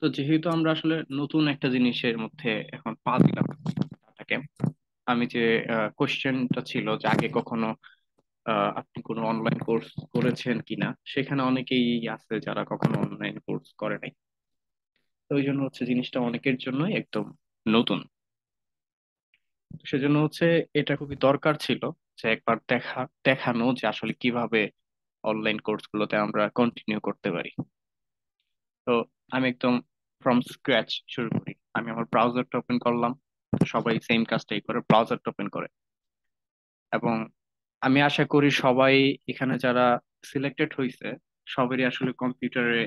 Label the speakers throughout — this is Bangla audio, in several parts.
Speaker 1: তো যেহেতু আমরা আসলে নতুন একটা জিনিসের মধ্যে এখন পা দিলাম ডাটাকে, আমি যে কোশ্চেনটা ছিল যে আগে কখনো আপনি কোনো অনলাইন কোর্স করেছেন কিনা, সেখানে অনেকেই আছে যারা কখনো অনলাইন কোর্স করে নাই। তো ওই জন্য হচ্ছে জিনিসটা অনেকের জন্যই একদম নতুন। তো সেজন্য হচ্ছে এটা খুবই দরকার ছিল যে একবার দেখানো যে আসলে কিভাবে অনলাইন কোর্স গুলোতে আমরা কন্টিনিউ করতে পারি। তো আমি একদম ফ্রম স্ক্র্যাচ শুরু করি। আমি আমার ব্রাউজারটা ওপেন করলাম। সবাই সেম কাজটাই করে, ব্রাউজারটা ওপেন করে। এবং আমি আশা করি সবাই এখানে যারা সিলেক্টেড হয়েছে, সবারই আসলে কম্পিউটারে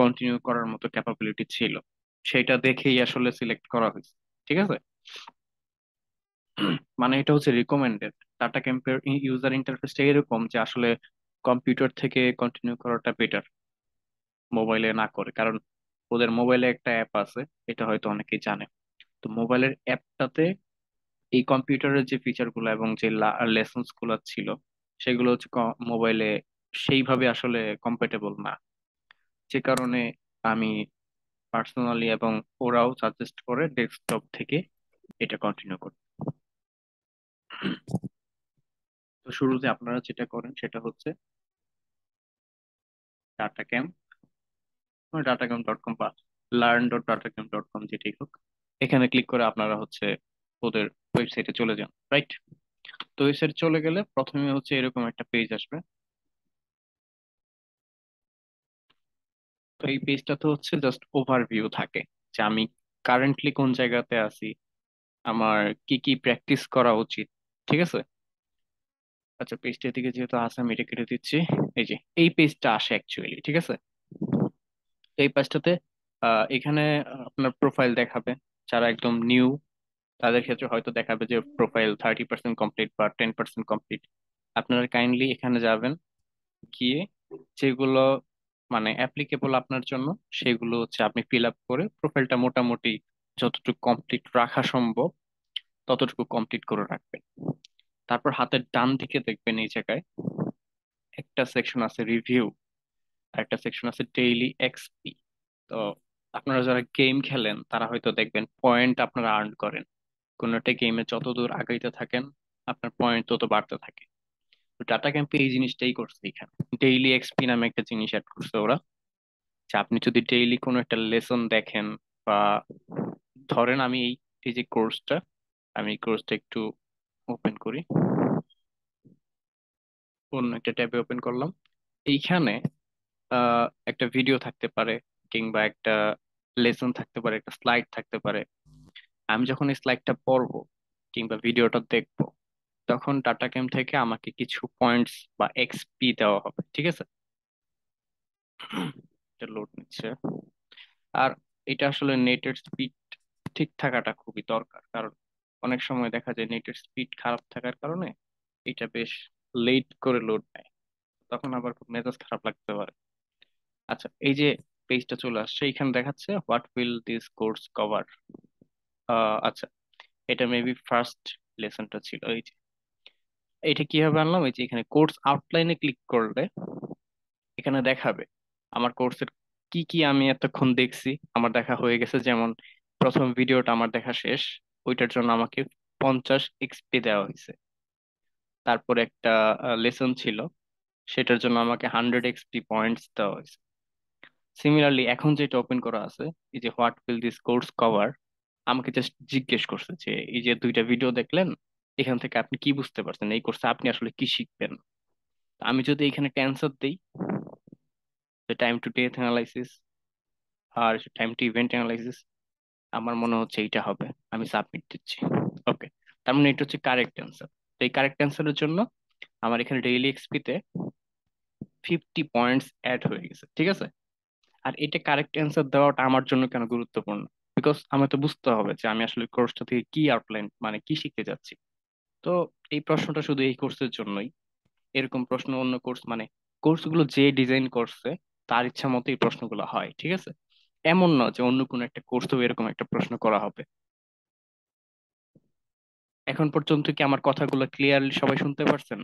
Speaker 1: কন্টিনিউ করার মতো ক্যাপাবিলিটি ছিল। সেটা দেখেই আসলে সিলেক্ট করা হয়েছে। ঠিক আছে। মানে এটা হচ্ছে রিকমেন্ডেড। টাটা ক্যাম্পের ইউজার ইন্টারফেসটা এরকম যে আসলে কম্পিউটার থেকে কন্টিনিউ করাটা বেটার, মোবাইলে না করে। কারণ ওদের মোবাইলে একটা অ্যাপ আছে, এটা হয়তো অনেকেই জানে। তো মোবাইলের অ্যাপটাতে এই কম্পিউটারের যে ফিচার গুলো এবং যে লেসন্স গুলো ছিল, সেগুলো হচ্ছে মোবাইলে সেইভাবে আসলে কম্প্যাটেবল না। যে কারণে আমি পার্সোনালি এবং ওরাও সাজেস্ট করে ডেস্কটপ থেকে এটা কন্টিনিউ করি। তো শুরুতে আপনারা যেটা করেন সেটা হচ্ছে ডাটা ক্যাম্প ডাটাক্যাম্প.কম বা learn.datacamp.com, যেটাই হোক, এখানে ক্লিক করে আপনারা হচ্ছে ওদের ওয়েবসাইটে চলে যান, রাইট? তো ওয়েবসাইটে চলে গেলে প্রথমে হচ্ছে এরকম একটা পেজ আসবে। তো এই পেজটাতে হচ্ছে জাস্ট ওভারভিউ থাকে যে আমি কারেন্টলি কোন জায়গাতে আছি, আমার কি কি প্র্যাকটিস করা উচিত। ঠিক আছে। আচ্ছা, পেজটার দিকে যেহেতু আছে আমি এটা কেটে দিচ্ছি। এই যে এই পেজটা আসে অ্যাকচুয়ালি, ঠিক আছে। এই পেজটাতে এখানে আপনার প্রোফাইল দেখাবে। যারা একদম নিউ তাদের ক্ষেত্রে হয়তো দেখাবে যে প্রোফাইল 30% কমপ্লিট বা 10% কমপ্লিট। আপনারা কাইন্ডলি এখানে যাবেন, গিয়ে যেগুলো মানে অ্যাপ্লিকেবল আপনার জন্য, সেগুলো হচ্ছে আপনি ফিল আপ করে প্রোফাইলটা মোটামুটি যতটুকু কমপ্লিট রাখা সম্ভব ততটুকু কমপ্লিট করে রাখবেন। তারপর হাতের ডান দিকে দেখবেন এই জায়গায় একটা সেকশন আছে রিভিউ, আর একটা সেকশন আছে ডেইলি এক্সপি। তো আপনারা যারা গেম খেলেন তারা হয়তো দেখবেন পয়েন্ট আপনারা আর্ন করেন। কোনো একটা গেমে যত দূর আগাইতে থাকেন আপনার পয়েন্ট তত বাড়তে থাকে। তো টাটা ক্যাম্পে এই জিনিসটাই করছে এখানে। ডেইলি এক্সপি নামে একটা জিনিস অ্যাড করছে ওরা, যে আপনি যদি ডেইলি কোনো একটা লেসন দেখেন বা ধরেন আমি এই যে কোর্সটা, আমি এই কোর্সটা একটু ওপেন করি, অন্য একটা ট্যাবে ওপেন করলাম। এইখানে একটা ভিডিও থাকতে পারে, কিংবা একটা লেসন থাকতে পারে, একটা স্লাইড থাকতে পারে। আমি যখন এই স্লাইডটা পড়বো কিংবা ভিডিওটা দেখবো, তখন ডাটা ক্যাম্প থেকে আমাকে কিছু পয়েন্টস বা এক্সপি দেওয়া হবে। ঠিক আছে। এটা লোড নিচ্ছে। আর এটা আসলে নেটের স্পিড ঠিক থাকাটা খুবই দরকার, কারণ অনেক সময় দেখা যায় নেটের স্পিড খারাপ থাকার কারণে এটা বেশ লেট করে লোড নেয়। তখন আবার খুব মেজাজ খারাপ লাগতে পারে। আচ্ছা, এই যে পেজটা চলে আসছে, এখানে দেখাচ্ছে what will this course cover. আচ্ছা, এটা মেবি ফার্স্ট লেসনটা ছিল। এই যে এটা কিভাবে আনলাম, এই যে এখানে কোর্স আউটলাইনে ক্লিক করলে এখানে দেখাবে আমার কোর্সের কি কি আমি এতক্ষণ দেখছি। আমার দেখা হয়ে গেছে, যেমন প্রথম ভিডিওটা আমার দেখা শেষ, ওইটার জন্য আমাকে 50 এক্সপি দেওয়া হয়েছে। তারপরে একটা লেসন ছিল, সেটার জন্য আমাকে 100 এক্সপি পয়েন্টস দেওয়া হয়েছে। সিমিলারলি এখন যেটা ওপেন করা আছে, এই যে what will this course cover, আমাকে জাস্ট জিজ্ঞেস করছে যে এই যে দুইটা ভিডিও দেখলেন, এখান থেকে আপনি কি বুঝতে পারছেন, এই কোর্সে আপনি আসলে কি শিখবেন। আমি যদি এখানে অ্যান্সার দিই, টাইম টু ডেথ অ্যানালাইসিস আর টাইম টু ইভেন্ট অ্যানালাইসিস, আমার মনে হচ্ছে এইটা হবে। আমি সাবমিট দিচ্ছি। ওকে, তার মানে এটা হচ্ছে কারেক্ট অ্যান্সার। তো এই কারেক্ট অ্যান্সারের জন্য আমার এখানে ডেইলি এক্সপিতে 50 পয়েন্টস অ্যাড হয়ে গেছে। ঠিক আছে। আর এটা কারেক্ট অ্যান্সার দেওয়াটা আমার জন্য কেন গুরুত্বপূর্ণ? বিকজ আমার তো বুঝতে হবে যে আমি আসলে কোর্সটা থেকে কি আউটলাইন মানে কি শিখতে যাচ্ছি। তো এই প্রশ্নটা শুধু এই কোর্সের জন্যই। এরকম প্রশ্ন অন্য কোর্স মানে কোর্সগুলো যে ডিজাইন করছে তার ইচ্ছা মতো এই প্রশ্নগুলো হয়। ঠিক আছে। এমন না যে অন্য কোনো একটা কোর্সেও এরকম একটা প্রশ্ন করা হবে। এখন পর্যন্ত কি আমার কথাগুলো ক্লিয়ারলি সবাই শুনতে পারছেন?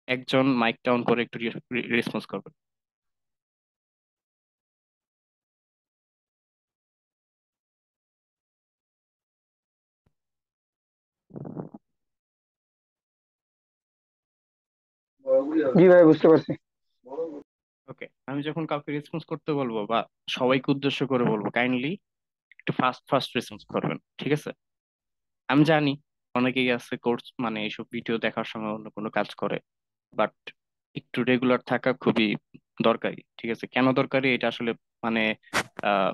Speaker 1: একজন মাইকটা অন করে একটু রেসপন্স করবেন।
Speaker 2: জি ভাই, বুঝতে পারছি।
Speaker 1: ওকে, আমি যখন কাউকে রেসপন্স করতে বলবো বা সবাইকে উদ্দেশ্য করে বলবো, কাইন্ডলি একটু ফাস্ট ফাস্ট রেসপন্স করবেন, ঠিক আছে? আমি জানি অনেকেই আছে কোর্স মানে এইসব ভিডিও দেখার সময় অন্য কোনো কাজ করে, বাট একটু রেগুলার থাকা খুবই দরকারি, ঠিক আছে? কেন দরকারি এটা আসলে মানে আহ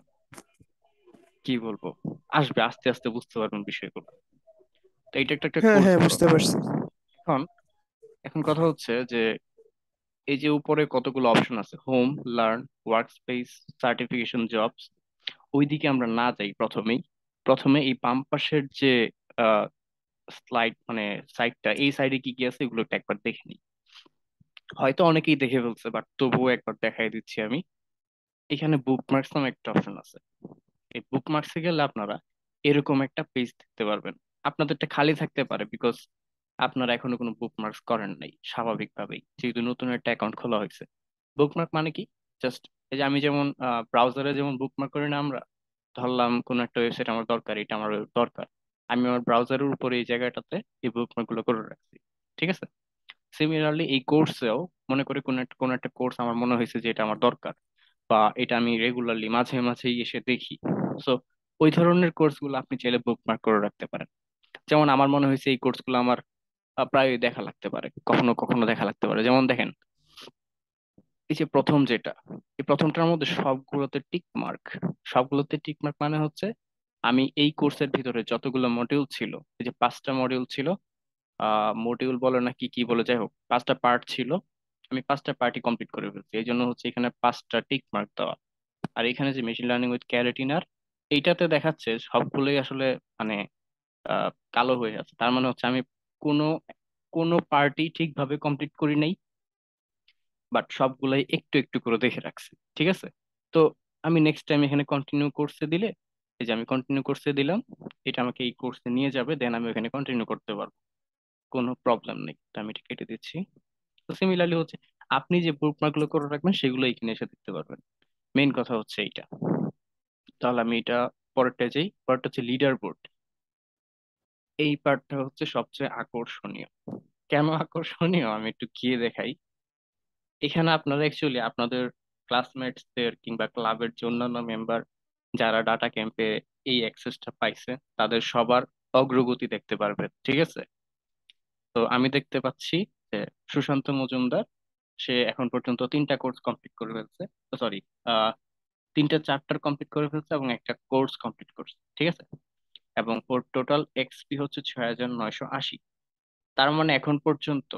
Speaker 1: কি বলবো, আসবে আস্তে আস্তে বুঝতে পারবেন বিষয়গুলো। তো এটা একটা একটা
Speaker 2: হ্যাঁ
Speaker 1: কোর্স
Speaker 2: হ্যাঁ,
Speaker 1: করো।
Speaker 2: বুঝতে পারছি।
Speaker 1: এখন এখন কথা হচ্ছে যে এই যে উপরে কতগুলো অপশন আছে, home, learn, work space, certification, jobs, ওইদিকে আমরা না যাই প্রথমেই। প্রথমে এই বাম পাশের যে স্লাইড মানে সাইডটা, এই সাইডে কি কি আছে এগুলো একটু একবার দেখে নিই। হয়তো অনেকেই দেখে ফেলছে, বাট তবুও একবার দেখাই দিচ্ছি আমি। এখানে বুকমার্কস নামে একটা অপশন আছে। এই বুকমার্কসে গেলে আপনারা এরকম একটা পেজ দেখতে পারবেন। আপনাদেরটা খালি থাকতে পারে, বিকজ আপনারা এখনো কোনো বুকমার্কস করেন নাই স্বাভাবিকভাবেই, যেহেতু নতুন একটা অ্যাকাউন্ট খোলা হয়েছে। বুকমার্ক মানে কি? জাস্ট এই যে আমি যেমন ব্রাউজারে যেমন বুকমার্ক করি না আমরা, ধরলাম কোন একটা ওয়েবসাইট আমার দরকার, এটা আমার দরকার, আমি আমার ব্রাউজারের উপরে এই জায়গাটাতে এই বুকমার্ক গুলো করে রাখছি, ঠিক আছে? সিমিলারলি এই কোর্সেও মনে করি কোন একটা কোর্স আমার মনে হয়েছে যে এটা আমার দরকার, বা এটা আমি রেগুলারলি মাঝে মাঝেই এসে দেখি। সো ওই ধরনের কোর্সগুলো আপনি চাইলে বুকমার্ক করে রাখতে পারেন। যেমন আমার মনে হয়েছে এই কোর্সগুলো আমার প্রায় দেখা লাগতে পারে, কখনো কখনো দেখা লাগতে পারে। যেমন দেখেন, এই যে প্রথম যেটা, এই প্রথমটার মধ্যে সবগুলোতে টিক মার্ক। সবগুলোতে টিক মার্ক মানে হচ্ছে আমি এই কোর্সের ভিতরে যতগুলো মডিউল ছিল, এই যে 5টা মডিউল ছিল, মডিউল বলে না কি কি বলে, যাই হোক 5টা পার্ট ছিল, আমি 5টা পার্টই কমপ্লিট করে ফেলছি, এই জন্য হচ্ছে এখানে 5টা টিক মার্ক দেওয়া। আর এখানে যে মেশিন লার্নিং উইথ ক্যারেটিনার, এইটাতে দেখাচ্ছে সবগুলোই আসলে মানে কালো হয়ে আছে। তার মানে হচ্ছে আমি কোনো কোনো পার্টি ঠিকভাবে কমপ্লিট করি নাই, বাট সবগুলাই একটু একটু করে দেখে রাখছি, ঠিক আছে? তো আমি নেক্সট টাইম এখানে কন্টিনিউ কোর্সে দিলে, এই যে আমি কন্টিনিউ কোর্সে দিলাম, এটা আমাকে এই কোর্সে নিয়ে যাবে, দেন আমি ওখানে কন্টিনিউ করতে পারবো, কোনো প্রবলেম নেই। তো আমি এটা কেটে দিচ্ছি। তো সিমিলারলি হচ্ছে আপনি যে বুকমার্ক গুলো করে রাখবেন সেগুলো এখানে এসে দেখতে পারবেন। মেইন কথা হচ্ছে এইটা। তাহলে আমি এটা পরেরটা যাই, পরেরটা হচ্ছে লিডার বোর্ড। এই পার্টটা হচ্ছে সবচেয়ে আকর্ষণীয়। কেন আকর্ষণীয় আমি একটু গিয়ে দেখাই। এখানে আপনারা অ্যাকচুয়ালি আপনাদের ক্লাসমেটসদের কিংবা ক্লাবের যে অন্যান্য মেম্বার যারা ডাটা ক্যাম্পে এই অ্যাক্সেসটা পাইছে, তাদের সবার অগ্রগতি দেখতে পারবেন, ঠিক আছে? তো আমি দেখতে পাচ্ছি যে সুশান্ত মজুমদার, সে এখন পর্যন্ত 3টা কোর্স কমপ্লিট করে ফেলছে। সরি, আহ 3টা চ্যাপ্টার কমপ্লিট করে ফেলছে এবং একটা কোর্স কমপ্লিট করছে, ঠিক আছে? এবং ওর টোটাল এক্সপি হচ্ছে 6,980। তার মানে এখন পর্যন্ত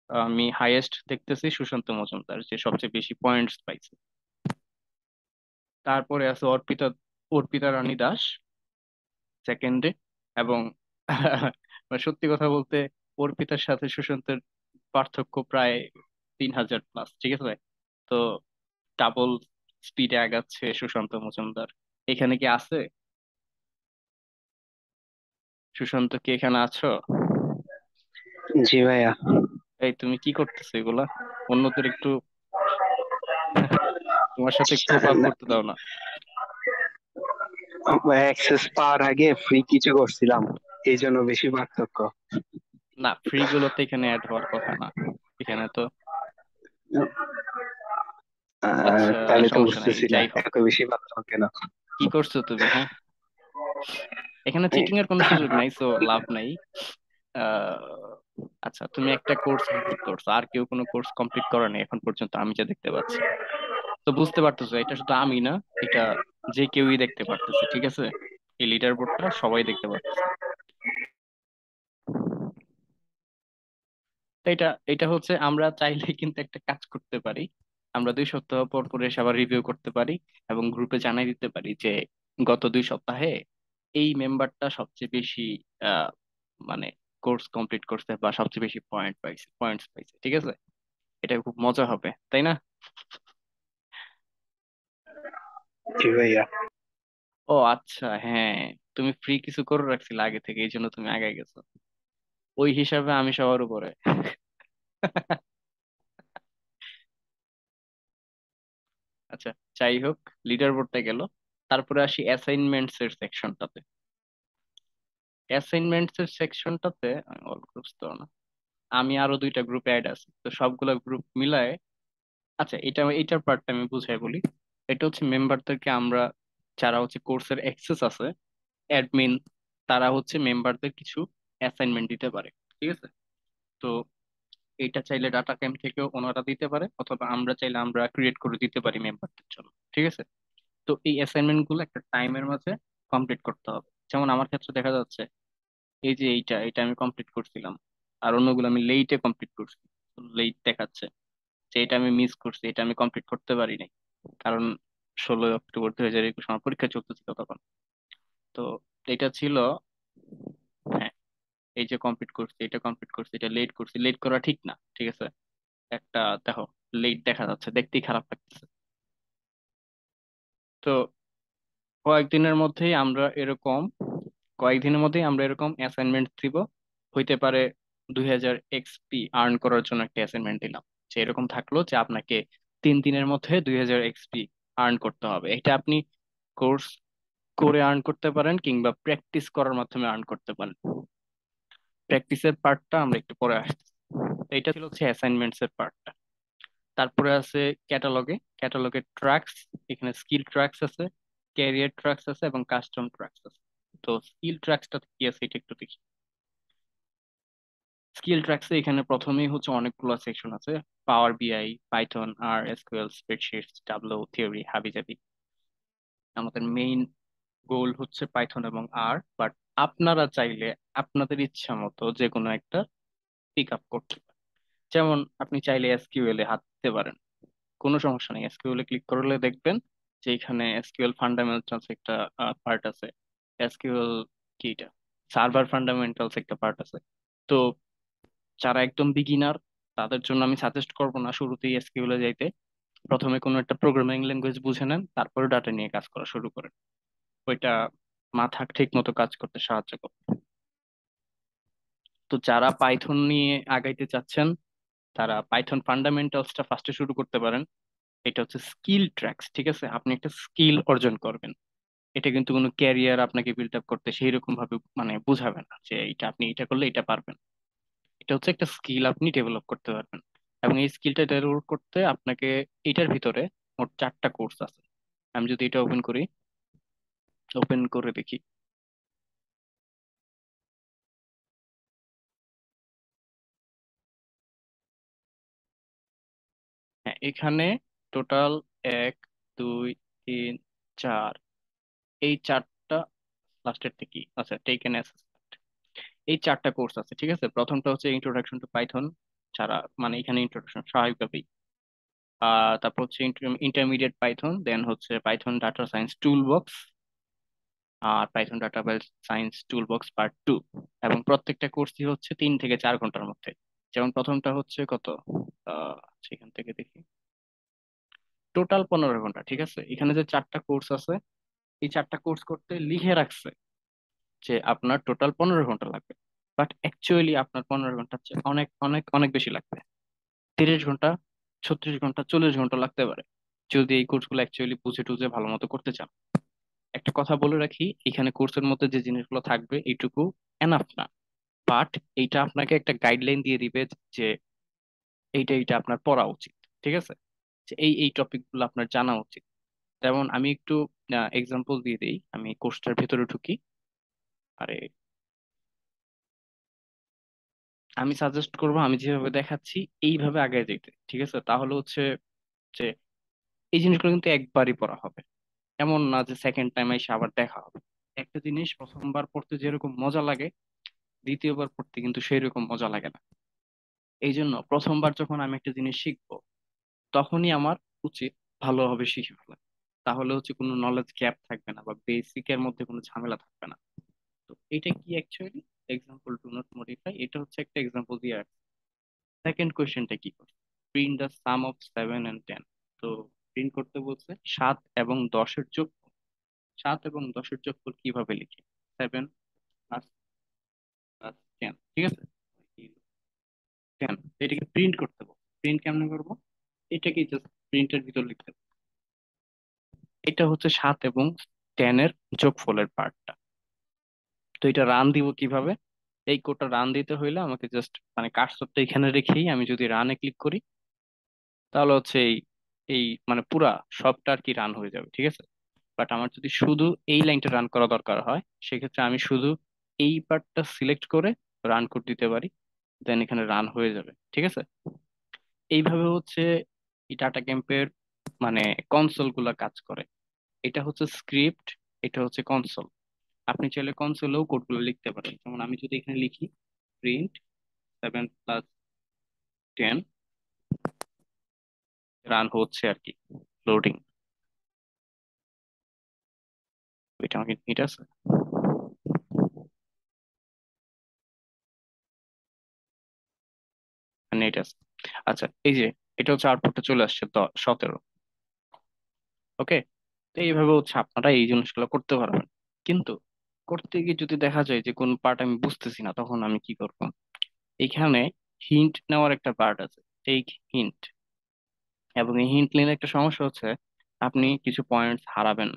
Speaker 1: আমি হাইয়েস্ট দেখতেছি সুশান্ত মজুমদার, যে সবচেয়ে বেশি পয়েন্টস পাইছে। তারপরে আছে অর্পিতা, অর্পিতা রানী দাস সেকেন্ডে। এবং মানে সত্যি কথা বলতে অর্পিতার সাথে সুশান্তের পার্থক্য প্রায় 3,000 প্লাস, ঠিক আছে? তো ডাবল স্পিডে আগাচ্ছে সুশান্ত মজুমদার। এখানে কি আছে? সুশান্ত কি এখানে আছো?
Speaker 2: জি ভাইয়া।
Speaker 1: এই তুমি কি করতেছো এগুলা? অন্যদের একটু তোমার সাথে কোপ আপ করতে দাও না।
Speaker 2: অ্যাক্সেস পাওয়ার আগে ফ্রি কিছু করছিলাম, এই জন্য বেশি পার্থক্য।
Speaker 1: না, ফ্রি গুলোতে এখানে অ্যাড হওয়ার কথা না এখানে তো। আচ্ছা,
Speaker 2: তাহলে তো
Speaker 1: সমস্যা নাই,
Speaker 2: বুঝতেছি না
Speaker 1: যাই হোক।
Speaker 2: এত বেশি পার্থক্য কেন।
Speaker 1: কি করছো তুমি, হ্যাঁ? এখানে চিটিং এর কোনো সুযোগ নাই, সো লাভ নাই। আহ, আচ্ছা, তুমি একটা কোর্স কমপ্লিট করছো, আর কেউ কোনো কোর্স কমপ্লিট করে নাই এখন পর্যন্ত আমি যা দেখতে পাচ্ছি। তো বুঝতে পারতেছো এটা শুধু আমি না, এটা যে কেউই দেখতে পারতেছে, ঠিক আছে? এই লিডার বোর্ডটা সবাই দেখতে পারতেছে। তো এটা এটা হচ্ছে আমরা চাইলে কিন্তু একটা কাজ করতে পারি। আমরা 2 সপ্তাহ পর পর এসে আবার রিভিউ করতে পারি এবং গ্রুপে জানাই দিতে পারি যে গত 2 সপ্তাহে এই মেম্বারটা সবচেয়ে বেশি আহ মানে কোর্স কমপ্লিট করছে বা সবচেয়ে বেশি পয়েন্টস পাইছে, ঠিক আছে? এটা খুব মজা হবে, তাই না?
Speaker 2: জি ভাইয়া।
Speaker 1: ও আচ্ছা, হ্যাঁ, তুমি ফ্রি কিছু করে রাখছিলে আগে থেকে, এই জন্য তুমি আগে গেছো। ওই হিসাবে আমি সবার উপরে। আচ্ছা, যাই হোক, লিডার বোর্ডটা গেল। তারপরে আসি অ্যাসাইনমেন্টস এর সেকশনটাতে। অ্যাসাইনমেন্টস এর সেকশনটাতে আমি অল গ্রুপস তো না, আমি আরো দুইটা গ্রুপে অ্যাড আছি, তো সবগুলো গ্রুপ মিলায়। আচ্ছা, এটার পার্টটা আমি বুঝাই বলি। এটা হচ্ছে মেম্বারদেরকে আমরা, যারা হচ্ছে কোর্সের অ্যাক্সেস আছে, অ্যাডমিন, তারা হচ্ছে মেম্বারদের কিছু অ্যাসাইনমেন্ট দিতে পারে। ঠিক আছে? তো এটা চাইলে ডাটা ক্যাম্প থেকেও ওনারা দিতে পারে, অথবা আমরা চাইলে আমরা ক্রিয়েট করে দিতে পারি মেম্বারদের জন্য। ঠিক আছে? তো এই অ্যাসাইনমেন্ট গুলো একটা টাইমের মাঝে কমপ্লিট করতে হবে। যেমন আমার ক্ষেত্রে দেখা যাচ্ছে, এই যে এটা আমি কমপ্লিট করছিলাম, আর অন্যগুলো আমি লেইটে কমপ্লিট করছি। লেইট দেখাচ্ছে যে এটা আমি মিস করছি, এটা আমি কমপ্লিট করতে পারি নাই, কারণ 16 অক্টোবর 2021 আমার পরীক্ষা চলতেছিল তখন। তো এটা ছিল, হ্যাঁ, এই যে কমপ্লিট করছি, এটা কমপ্লিট করছি, এটা লেট করছি, লেট করা ঠিক না। ঠিক আছে? একটা, দেখো, লেট দেখা যাচ্ছে, দেখতেই খারাপ লাগতেছে। তো কয়েকদিনের মধ্যেই আমরা এরকম অ্যাসাইনমেন্ট দিব। হইতে পারে 2000 এক্সপি আর্ন করার জন্য একটা অ্যাসাইনমেন্ট দিলাম, যে এরকম থাকলো যে আপনাকে 3 দিনের মধ্যে 2000 এক্সপি আর্ন করতে হবে। এটা আপনি কোর্স করে আর্ন করতে পারেন, কিংবা প্র্যাকটিস করার মাধ্যমে আর্ন করতে পারেন। প্র্যাকটিসের পার্টটা আমরা একটু পরে আসছি। এইটা ছিল হচ্ছে অ্যাসাইনমেন্টস এর পার্টটা। তারপরে আছে ক্যাটালগে ট্র্যাকস। এখানে স্কিল ট্র্যাকস আছে, ক্যারিয়ার ট্র্যাকস আছে, এবং কাস্টম ট্র্যাকস আছে। তো স্কিল ট্র্যাকসটা কি আছে এটা একটু দেখি। স্কিল ট্র্যাকসে এখানে প্রথমেই হচ্ছে অনেকগুলো সেকশন আছে: পাওয়ার বিআই, পাইথন, আর এসকিউএল, স্প্রেডশিটস, ট্যাবলো, থিওরি, হাবিজাবি। আমাদের মেইন গোল হচ্ছে পাইথন এবং আর, বাট আপনারা চাইলে আপনাদের ইচ্ছা মতো যে কোনো একটা পিক আপ করতে পারেন। যেমন আপনি চাইলে এসকিউএল এ হাত দিতে পারেন, কোনো সমস্যা নেই। এসকিউএল এ ক্লিক করলে দেখবেন যে এখানে এসকিউএল ফান্ডামেন্টালস একটা পার্ট আছে। এসকিউএল কি, এটা সার্ভার ফান্ডামেন্টালস একটা পার্ট আছে। তো যারা একদম বিগিনার, তাদের জন্য আমি সাজেস্ট করব না শুরুতেই এসকিউএল এ যাইতে। প্রথমে কোনো একটা প্রোগ্রামিং ল্যাঙ্গুয়েজ বুঝে নেন, তারপরে ডাটা নিয়ে কাজ করা শুরু করেন। ওইটা মাথা ঠিক মতো কাজ করতে সাহায্য করে। তো যারা পাইথন নিয়ে আগাইতে চাচ্ছেন, তারা পাইথন ফান্ডামেন্টালসটা ফার্স্টে শুরু করতে পারেন। এটা হচ্ছে স্কিল ট্র্যাক্স। ঠিক আছে? আপনি একটা স্কিল অর্জন করবেন। এটা কিন্তু কোনো ক্যারিয়ার আপনাকে বিল্ড আপ করতে সেই রকম ভাবে মানে বুঝাবে না যে এটা আপনি এটা করলে এটা পারবেন। এটা হচ্ছে একটা স্কিল আপনি ডেভেলপ করতে পারবেন। এবং এই স্কিলটা ডেভেলপ করতে আপনাকে, এটার ভিতরে মোট 4টা কোর্স আছে। আমি যদি এটা ওপেন করে দেখি, হ্যাঁ, এখানে টোটাল 1, 2, 3, 4, এই 4টা, লাস্টের থেকে, আচ্ছা, টেকেন অ্যাসেসমেন্ট, এই 4টা কোর্স আছে। ঠিক আছে? প্রথমটা হচ্ছে ইন্ট্রোডাকশন টু পাইথন, যারা মানে এখানে ইন্ট্রোডাকশন স্বাভাবিকভাবেই। তারপর হচ্ছে ইন্টারমিডিয়েট পাইথন, দেন হচ্ছে Python data science tool box, আর Python data science tool box part 2। এবং প্রত্যেকটা কোর্সই হচ্ছে 3 থেকে 4 ঘন্টার মধ্যে। যেমন প্রথমটা হচ্ছে কত, সেখান থেকে দেখি, টোটাল 15 ঘন্টা। ঠিক আছে? এখানে যে 4টা কোর্স আছে, এই 4টা কোর্স করতে লিখে রাখছে যে আপনার টোটাল 15 ঘন্টা লাগবে। বাট অ্যাকচুয়ালি আপনার 15 ঘন্টার চেয়ে অনেক অনেক অনেক বেশি লাগবে। 30 ঘন্টা, 36 ঘন্টা, 40 ঘন্টা লাগতে পারে, যদি এই কোর্সগুলো অ্যাকচুয়ালি বুঝে টুঝে ভালো মতো করতে চান। একটা কথা বলে রাখি, এখানে কোর্সের মধ্যে যে জিনিসগুলো থাকবে এইটুকু এনাফ না। বাট এইটা আপনাকে একটা গাইডলাইন দিয়ে দিবে যে এইটা আপনার পড়া উচিত। ঠিক আছে? যে এই টপিক গুলো আপনার জানা উচিত। যেমন আমি একটু এক্সাম্পল দিয়ে দিই, আমি কোর্সটার ভেতরে ঢুকি। আরে, আমি সাজেস্ট করবো আমি যেভাবে দেখাচ্ছি এইভাবে আগে যেতে। ঠিক আছে? তাহলে হচ্ছে যে এই জিনিসগুলো কিন্তু একবারই পড়া হবে, এমন না যে সেকেন্ড টাইম এসে আবার দেখা হবে। একটা জিনিস প্রথমবার পড়তে যেরকম মজা লাগে, দ্বিতীয়বার পড়তে কিন্তু সেই রকম মজা লাগে না। এই জন্য প্রথমবার যখন আমি একটা জিনিস শিখবো, তখনই আমার উচিত ভালোভাবে শিখে ফেলা। তাহলে হচ্ছে কোনো নলেজ গ্যাপ থাকবে না, বা বেসিকের মধ্যে কোনো ঝামেলা থাকবে না। তো এটা কি actually example do not modify, এটা হচ্ছে একটা এক্সাম্পল দিয়ে রাখছি। সেকেন্ড কোয়েশ্চেনটা কি করছে, print the some of 7 and 10। তো প্রিন্ট করতে বলছে 7 এবং 10-এর যোগ। 7 এবং 10-এর যোগফল কিভাবে লিখি? 7 প্লাস প্লাস 10। ঠিক আছে? 10, এটাকে প্রিন্ট করতে বলছে। প্রিন্ট কেমনে করবো? এটাকে জাস্ট প্রিন্টের ভিতর লিখতে হবে। এটা হচ্ছে 7 এবং 10-এর যোগফলের পার্টটা। তো এটা রান দিব কিভাবে? এই কোডটা রান দিতে হইলে আমাকে জাস্ট মানে কার্সরটা এখানে রেখেই আমি যদি রানে ক্লিক করি, তাহলে হচ্ছে এই এই মানে পুরা সবটা আর কি রান হয়ে যাবে, ঠিক আছে। বাট আমার যদি শুধু এই লাইনটা রান করা দরকার হয়, সেক্ষেত্রে আমি শুধু এই পার্টটা সিলেক্ট করে রান কোড দিতে পারি, দেন এখানে রান হয়ে যাবে, ঠিক আছে। এইভাবে হচ্ছে এই ডাটা ক্যাম্পের মানে কনসোল গুলা কাজ করে। এটা হচ্ছে স্ক্রিপ্ট, এটা হচ্ছে কনসোল। আপনি চাইলে কনসোলেও কোডগুলো লিখতে পারেন, যেমন আমি যদি এখানে লিখি প্রিন্ট 7+10, রান হচ্ছে আর কি, লোডিং। এটা আমাকে ঠিক আছে, নেট আছে। আচ্ছা, এই যে এটা হচ্ছে আউটপুটটা চলে আসছে 17। ওকে, তো এইভাবে হচ্ছে আপনারা এই জিনিসগুলো করতে পারবেন। কিন্তু করতে গিয়ে যদি দেখা যায় যে কোন পার্ট আমি বুঝতেছি না, তখন আমি কি করব? এখানে হিন্ট নেওয়ার একটা পার্ট আছে, টেক হিন্ট। এবং এই হিন্ট নিলে একটা সমস্যা হচ্ছে আপনি কিছু পয়েন্টস হারাবেন।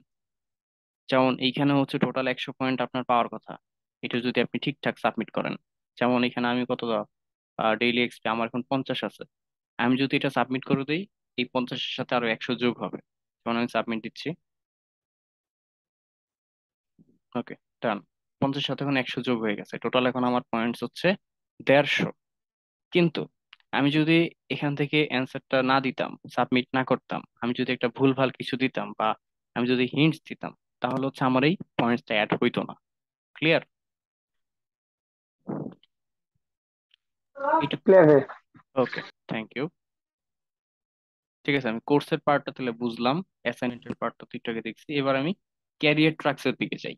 Speaker 1: যেমন এইখানে হচ্ছে টোটাল 100 পয়েন্ট আপনার পাওয়ার কথা, এটা যদি আপনি ঠিকঠাক সাবমিট করেন। যেমন এখানে আমি কত ডেইলি এক্সপি আমার এখন 50 আছে, আমি যদি এটা সাবমিট করে দিই, এই 50-এর সাথে আরো 100 যোগ হবে। যেমন আমি সাবমিট দিচ্ছি, ওকে, ডান। 50 সাথে এখন 100 যোগ হয়ে গেছে, টোটাল এখন আমার পয়েন্টস হচ্ছে 150। কিন্তু আমি যদি এখান থেকে অ্যান্সারটা না দিতাম, সাবমিট না করতাম, আমি যদি একটা ভুলভাল কিছু দিতাম বা আমি যদি হিন্টস দিতাম, তাহলে হচ্ছে আমার এই পয়েন্টসটা অ্যাড হইতো না। ক্লিয়ার? এটা
Speaker 2: ক্লিয়ার ভাই।
Speaker 1: ওকে, থ্যাংক ইউ। ঠিক আছে, আমি কোর্সের পার্টটা তাহলে বুঝলাম, অ্যাসাইনমেন্টের পার্টটা তো একটু আগে দেখছি। এবার আমি ক্যারিয়ার ট্র্যাকসের দিকে যাই।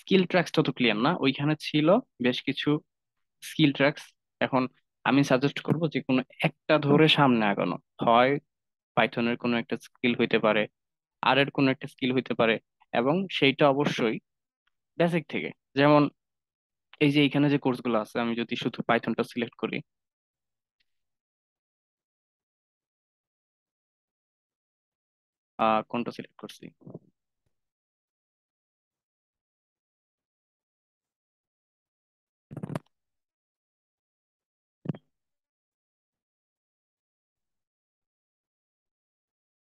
Speaker 1: স্কিল ট্র্যাকসটা তো ক্লিয়ার না, ওইখানে ছিল বেশ কিছু স্কিল ট্র্যাকস। এখন আমি সাজেস্ট করব যে কোনো একটা ধরে সামনে আগানো। হয় পাইথনের কোনো একটা স্কিল হইতে পারে, আর এর কোনো একটা স্কিল হইতে পারে, এবং সেইটা অবশ্যই বেসিক থেকে। যেমন এই যে এখানে যে কোর্সগুলো আছে, আমি যদি শুধু পাইথনটা সিলেক্ট করি, কোনটা সিলেক্ট করছি?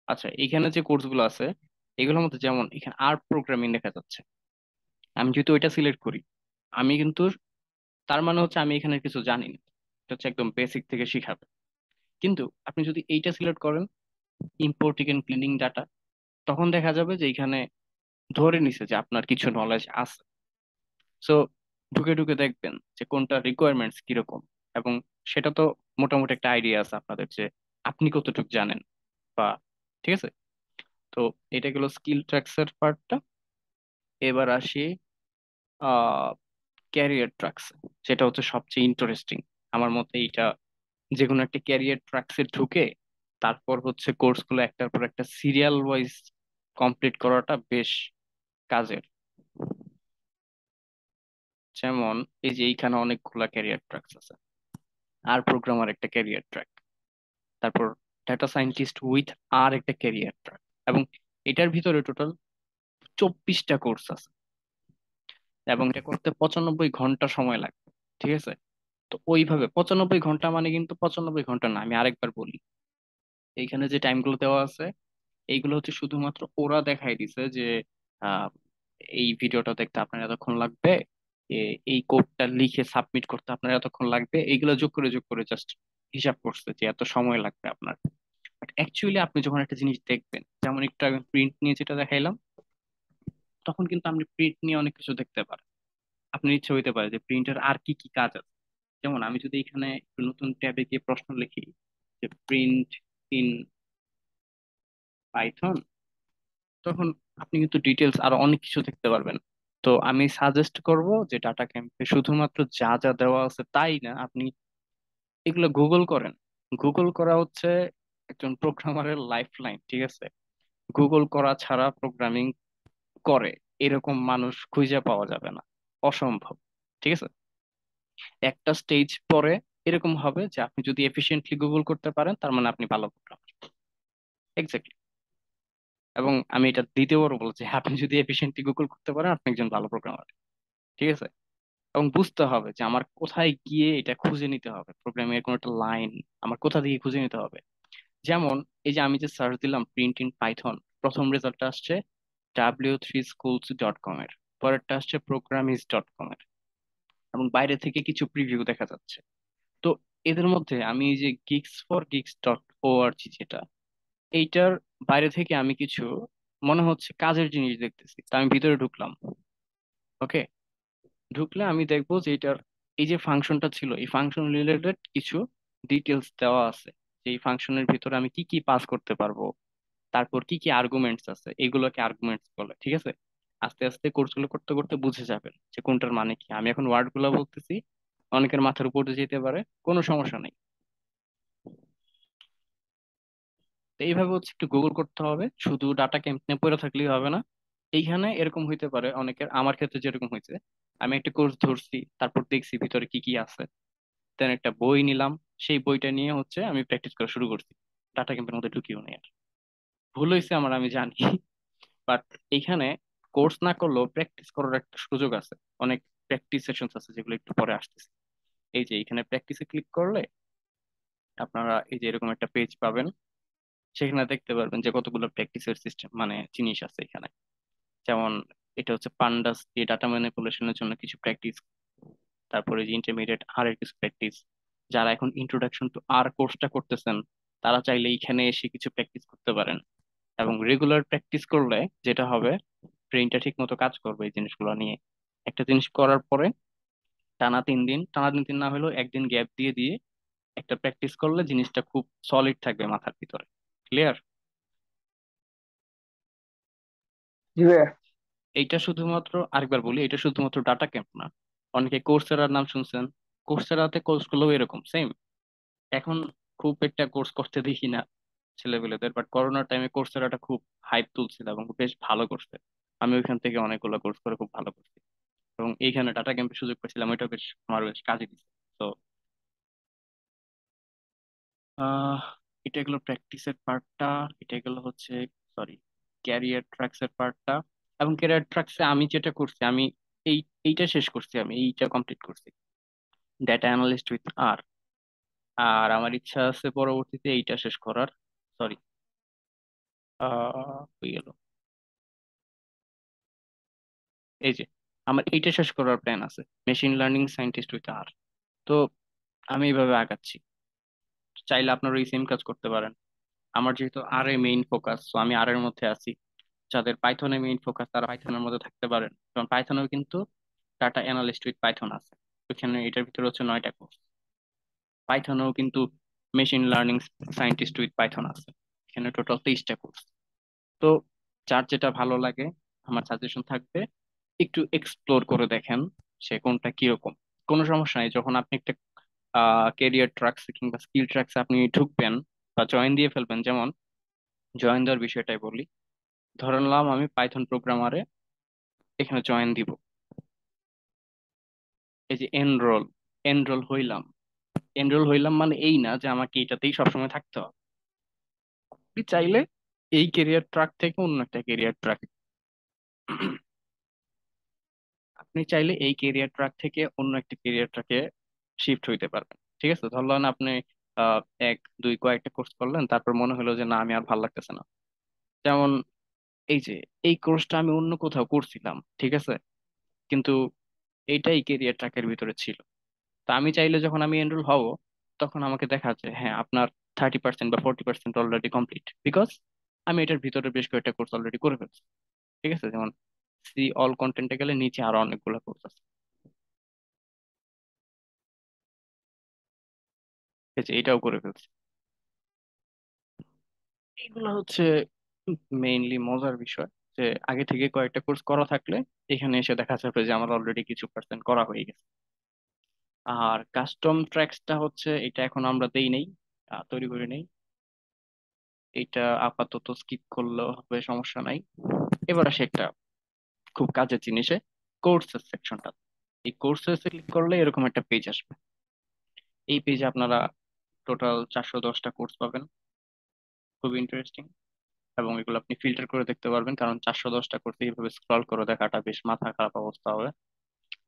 Speaker 1: আচ্ছা, এখানে যে কোর্সগুলো আছে এগুলোর মধ্যে যেমন এখানে আর্ট প্রোগ্রামিং দেখা যাচ্ছে, আমি যদি ওইটা সিলেক্ট করি, আমি কিন্তু তার মানে হচ্ছে আমি এখানে কিছু জানি না, এটা হচ্ছে একদম বেসিক থেকে শিখাবে। কিন্তু আপনি যদি এইটা সিলেক্ট করেন, ইম্পোর্টিং এন্ড ক্লিনিং ডাটা, তখন দেখা যাবে যে এখানে ধরে নিছে যে আপনার কিছু নলেজ আছে। সো ঢুকে ঢুকে দেখবেন যে কোনটা রিকোয়ারমেন্টস কিরকম, এবং সেটা তো মোটামুটি একটা আইডিয়া আছে আপনাদের যে আপনি কতটুকু জানেন বা, ঠিক আছে। তো এটা গেলো স্কিল ট্র্যাকস এর পার্টটা। এবার আসি আহ ক্যারিয়ার ট্র্যাকস, যেটা হচ্ছে সবচেয়ে ইন্টারেস্টিং আমার মতে। এইটা যে কোনো একটা ক্যারিয়ার ট্র্যাকসে ঢুকে তারপর হচ্ছে কোর্সগুলো একটার পর একটা সিরিয়াল ওয়াইজ কমপ্লিট করাটা বেশ কাজের। যেমন এই যে এইখানে অনেকগুলা ক্যারিয়ার ট্র্যাকস আছে, আর প্রোগ্রামার একটা ক্যারিয়ার ট্র্যাক, তারপর ডাটা সায়েন্টিস্ট উইথ আর একটা ক্যারিয়ার ট্র্যাক, এবং এটার ভিতরে টোটাল 24টা কোর্স আছে, এবং এটা করতে 95 ঘন্টা সময় লাগবে, ঠিক আছে। তো ওইভাবে 95 ঘন্টা মানে কিন্তু 95 ঘন্টা না, আমি আরেকবার বলি, এইখানে যে টাইমগুলো দেওয়া আছে এইগুলো হচ্ছে শুধুমাত্র ওরা দেখাই দিছে যে আহ, এই ভিডিওটা দেখতে আপনার এতক্ষণ লাগবে, এই কোডটা লিখে সাবমিট করতে আপনার এতক্ষণ লাগবে, এইগুলো যোগ করে জাস্ট হিসাব করছে যে এত সময় লাগবে আপনার। বাট অ্যাকচুয়ালি আপনি যখন একটা জিনিস দেখবেন, যেমন একটু আগে প্রিন্ট নিয়ে যেটা দেখাইলাম, তখন কিন্তু আপনি প্রিন্ট নিয়ে অনেক কিছু দেখতে পারেন। আপনার ইচ্ছে হইতে পারে যে প্রিন্টের আর কি কি কাজ আছে। যেমন আমি যদি এখানে একটু নতুন ট্যাবে গিয়ে প্রশ্ন লিখি যে প্রিন্ট ইন পাইথন, তখন আপনি কিন্তু ডিটেলস আরো অনেক কিছু দেখতে পারবেন। তো আমি সাজেস্ট করব যে ডাটা ক্যাম্পে শুধুমাত্র যা যা দেওয়া আছে তাই না, আপনি এগুলো গুগল করেন। গুগল করা হচ্ছে একজন প্রোগ্রামারের লাইফ লাইন, ঠিক আছে। গুগল করা ছাড়া প্রোগ্রামিং করে এরকম মানুষ খুঁজে পাওয়া যাবে না, অসম্ভব, ঠিক আছে। একটা স্টেজ পরে এরকম হবে যে আপনি যদি এফিশিয়েন্টলি গুগল করতে পারেন, তার মানে আপনি ভালো প্রোগ্রামার। এক্স্যাক্টলি। এবং আমি এটা দ্বিতীয়বার বলছি, আপনি যদি এফিশিয়েন্টলি গুগল করতে পারেন, আপনি একজন ভালো প্রোগ্রামার, ঠিক আছে। এবং বুঝতে হবে যে আমার কোথায় গিয়ে এটা খুঁজে নিতে হবে, প্রোগ্রামিং এর কোনো একটা লাইন আমার কোথা থেকে খুঁজে নিতে হবে। যেমন এই যে আমি যে সার্চ দিলাম প্রিন্ট ইন পাইথন, প্রথম রেজাল্টটা আসছে w3schools.com এর, পরেরটা আসছে programmist.com এর, এবং বাইরে থেকে কিছু প্রিভিউ দেখা যাচ্ছে। তো এদের মধ্যে আমি এই যে geeks4geeks.org যেটা, এইটার বাইরে থেকে আমি কিছু মনে হচ্ছে কাজের জিনিস দেখতেছি, তা আমি ভিতরে ঢুকলাম। ওকে, ঢুকলে আমি দেখবো যে এটার এই যে ফাংশনটা ছিল, এই ফাংশন রিলেটেড কিছু ডিটেলস দেওয়া আছে, যে এই ফাংশনের ভিতরে আমি কি কি পাস করতে পারবো, তারপর কি কি আর্গুমেন্টস আছে, এগুলোকে আর্গুমেন্টস বলে। ঠিক আছে, আস্তে আস্তে কোর্সগুলো করতে করতে বুঝে যাবেন যে কোনটার মানে কি। আমি এখন ওয়ার্ড গুলো বলতেছি, অনেকের মাথার উপর দিয়ে যেতে পারে, কোনো সমস্যা নেই। তো এইভাবে হচ্ছে একটু গুগল করতে হবে, শুধু ডাটা ক্যাম্প নিয়ে পড়ে থাকলেই হবে না। এইখানে এরকম হইতে পারে অনেকের, আমার ক্ষেত্রে যেরকম হয়েছে, আমি একটা কোর্স ধরছি, তারপর দেখছি ভিতরে কি কি আছে, দেন একটা বই নিলাম, সেই বইটা নিয়ে হচ্ছে আমি প্র্যাকটিস করা শুরু করছি, ডাটা ক্যাম্পের মধ্যে ঢুকিও নেই আর। ভুল হয়েছে আমার, আমি জানি, বাট এইখানে কোর্স না করলেও প্র্যাকটিস করার একটা সুযোগ আছে। অনেক প্র্যাকটিস সেশনস আছে যেগুলো একটু পরে আসতেছে। এই যে এখানে প্র্যাকটিসে ক্লিক করলে আপনারা এই যে এরকম একটা পেজ পাবেন, সেখানে দেখতে পারবেন যে কতগুলো প্র্যাকটিসের সিস্টেম মানে জিনিস আছে এখানে। যেমন এটা হচ্ছে পান্ডাস দিয়ে ডাটা ম্যানিপুলেশনের জন্য কিছু প্র্যাকটিস, তারপরে যে ইন্টারমিডিয়েট আর এর কিছু প্র্যাকটিস। যারা এখন ইন্ট্রোডাকশন টু আর কোর্সটা করতেছেন, তারা চাইলে এখানে এসে কিছু প্র্যাকটিস করতে পারেন। এবং রেগুলার প্র্যাকটিস করলে যেটা হবে, ব্রেইনটা ঠিক মতো কাজ করবে এই জিনিসগুলো নিয়ে। একটা জিনিস করার পরে টানা 3 দিন না হলেও একদিন গ্যাপ দিয়ে দিয়ে একটা প্র্যাকটিস করলে জিনিসটা খুব সলিড থাকবে মাথার ভিতরে। ক্লিয়ার?
Speaker 2: জি ভাইয়া।
Speaker 1: এইটা শুধুমাত্র, আরেকবার বলি, এটা শুধুমাত্র ডাটা ক্যাম্প না। অনেকে কোর্সেরার নাম শুনছেন, কোর্সেরাতে কোর্সগুলো এরকম সেম। এখন খুব একটা কোর্স করতে দেখি না ছেলেপেলেদের, বাট করোনার টাইমে কোর্সেরাটা খুব হাইপ তুলছিল এবং বেশ ভালো করছে। আমি ওইখান থেকে অনেকগুলো কোর্স করে খুব ভালো করছি, এবং এইখানে টাটা ক্যাম্পের সুযোগ পেয়েছিলাম, ওইটা বেশ আমার বেশ কাজে দিচ্ছে। তো আহ এটা গেলো প্র্যাকটিসের পার্টটা, এটা গেলো হচ্ছে, সরি, ক্যারিয়ার ট্র্যাকস এর পার্টটা। এবং ক্যারিয়ার ট্র্যাকসে আমি যেটা করছি, আমি এই এইটা শেষ করছি, আমি এইটা কমপ্লিট করছি, ডেটা অ্যানালিস্ট উইথ আর। আর আমার ইচ্ছা আছে পরবর্তীতে এইটা শেষ করার। সরি, হয়ে গেল, এই যে আমার এইটা শেষ করার প্ল্যান আছে, মেশিন লার্নিং সায়েন্টিস্ট উইথ আর। তো আমি এইভাবে আগাচ্ছি, চাইলে আপনারা এই সেম কাজ করতে পারেন। আমার যেহেতু আর এ মেইন ফোকাস, তো আমি আর এর মধ্যে আছি। যাদের পাইথনে মেইন ফোকাস তারা পাইথনের মধ্যে থাকতে পারেন, কারণ পাইথনেও কিন্তু ডাটা অ্যানালিস্ট উইথ পাইথন আছে। ওইখানে এটার ভিতরে হচ্ছে 9টা কোর্স। পাইথনেও কিন্তু machine learning scientist with Python আছে, এখানে টোটাল 23টা কোর্স। তো যার যেটা ভালো লাগে, আমার সাজেশন থাকবে একটু এক্সপ্লোর করে দেখেন সে কোনটা কিরকম। কোনো সমস্যা নেই, যখন আপনি একটা কেরিয়ার ট্র্যাকস কিংবা স্কিল ট্র্যাকস আপনি ঢুকবেন বা জয়েন দিয়ে ফেলবেন, যেমন জয়েন দেওয়ার বিষয়টাই বলি। ধরে নিলাম আমি পাইথন প্রোগ্রামারে এখানে জয়েন দিব, এই যে এনরোল, এনরোল হইলাম। এনরোল হইলাম মানে এই না যে আমাকে এটাতেই সবসময় থাকতে হবে। আপনি চাইলে এই কেরিয়ার ট্র্যাক থেকে অন্য একটা কেরিয়ার ট্র্যাক, আপনি চাইলে এই কেরিয়ার ট্র্যাক থেকে অন্য একটা কেরিয়ার ট্র্যাকে শিফট হইতে পারবেন। ঠিক আছে, ধরলেন আপনি আহ এক দুই কয়েকটা কোর্স করলেন, তারপর মনে হলো যে না আমি আর ভালো লাগতেছে না। যেমন এই যে এই কোর্সটা আমি অন্য কোথাও করছিলাম, ঠিক আছে, কিন্তু এইটাই কেরিয়ার ট্র্যাকের ভিতরে ছিল। তা আমি চাইলে যখন আমি এনরোল হব, তখন আমাকে দেখাচ্ছে হ্যাঁ আপনার 30% বা 40% অলরেডি কমপ্লিট, বিকজ আমি এটার ভিতরে বেশ কয়েকটা কোর্স অলরেডি করে ফেলছি। ঠিক আছে, যেমন সি অল কন্টেন্টে গেলে নিচে আরো অনেকগুলো কোর্স আছে। ঠিক আছে, এটাও করে ফেলছি। এগুলো হচ্ছে মেইনলি মজার বিষয়, যে আগে থেকে কয়েকটা কোর্স করা থাকলে এখানে এসে দেখা যাবে যে আমার অলরেডি কিছু পার্সেন্ট করা হয়ে গেছে। আর কাস্টম ট্র্যাকসটা হচ্ছে, এটা এখন আমরা দেই নেই, তৈরি করে নেই। এটা আপাতত স্কিপ করলেও হবে, সমস্যা নাই। এবার আসে একটা খুব কাজের জিনিসে, কোর্সেস সেকশনটা। এই কোর্সেস ক্লিক করলে এরকম একটা পেজ আসবে। এই পেজে আপনারা টোটাল 410টা কোর্স পাবেন, খুব ইন্টারেস্টিং। এবং এগুলো আপনি ফিল্টার করে দেখতে পারবেন, কারণ 410টা কোর্স এইভাবে স্ক্রল করে দেখাটা বেশ মাথা খারাপ অবস্থা হবে।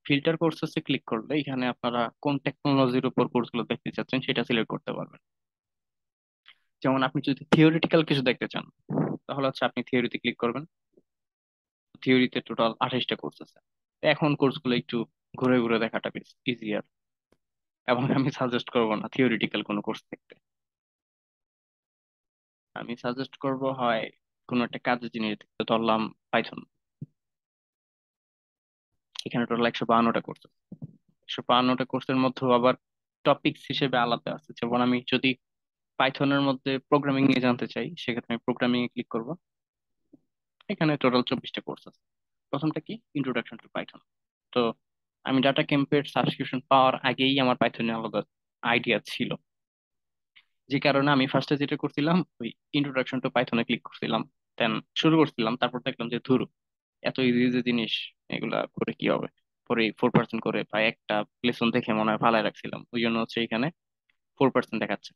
Speaker 1: ফিল্টার কোর্সেসে ক্লিক করলে এখানে আপনারা কোন টেকনোলজির উপর কোর্সগুলো দেখতে চাচ্ছেন সেটা সিলেক্ট করতে পারবেন। যেমন আপনি যদি থিওরিটিক্যাল কিছু দেখতে চান, তাহলে হচ্ছে আপনি থিওরিতে ক্লিক করবেন। থিওরিতে টোটাল 28টা কোর্স আছে। এখন কোর্সগুলো একটু ঘুরে ঘুরে দেখাটা বেশ ইজিয়ার, এবং আমি সাজেস্ট করবো না থিওরিটিক্যাল কোনো কোর্স দেখতে। আমি সাজেস্ট করব হয় কোনো একটা কাজের জিনিস দেখতে, ধরলাম পাইথন। এখানে টোটাল 152টা কোর্স। 152টা কোর্সের মধ্যে আবার টপিকস হিসেবে আলাদা আছে। যেমন আমি যদি পাইথনের মধ্যে প্রোগ্রামিং নিয়ে জানতে চাই, সেক্ষেত্রে আমি প্রোগ্রামিং এ ক্লিক করব। এখানে টোটাল 24টা কোর্স আছে। প্রথমটা কি, ইন্ট্রোডাকশন টু পাইথন। তো আমি ডাটা ক্যাম্পের সাবস্ক্রিপশন পাওয়ার আগেই আমার পাইথনে আলাদা আইডিয়া ছিল, যে কারণে আমি ফার্স্টে যেটা করছিলাম ওই ইন্ট্রোডাকশন টু পাইথনে ক্লিক করছিলাম, দেন শুরু করছিলাম। তারপর দেখলাম যে ধুর, এত ইজি ইজি জিনিস, এগুলা করে কি হবে। পরে 4% করে বা একটা লেসন দেখে মনে হয় ফালায় রাখছিলাম, ওই জন্য হচ্ছে এখানে 4% দেখাচ্ছে।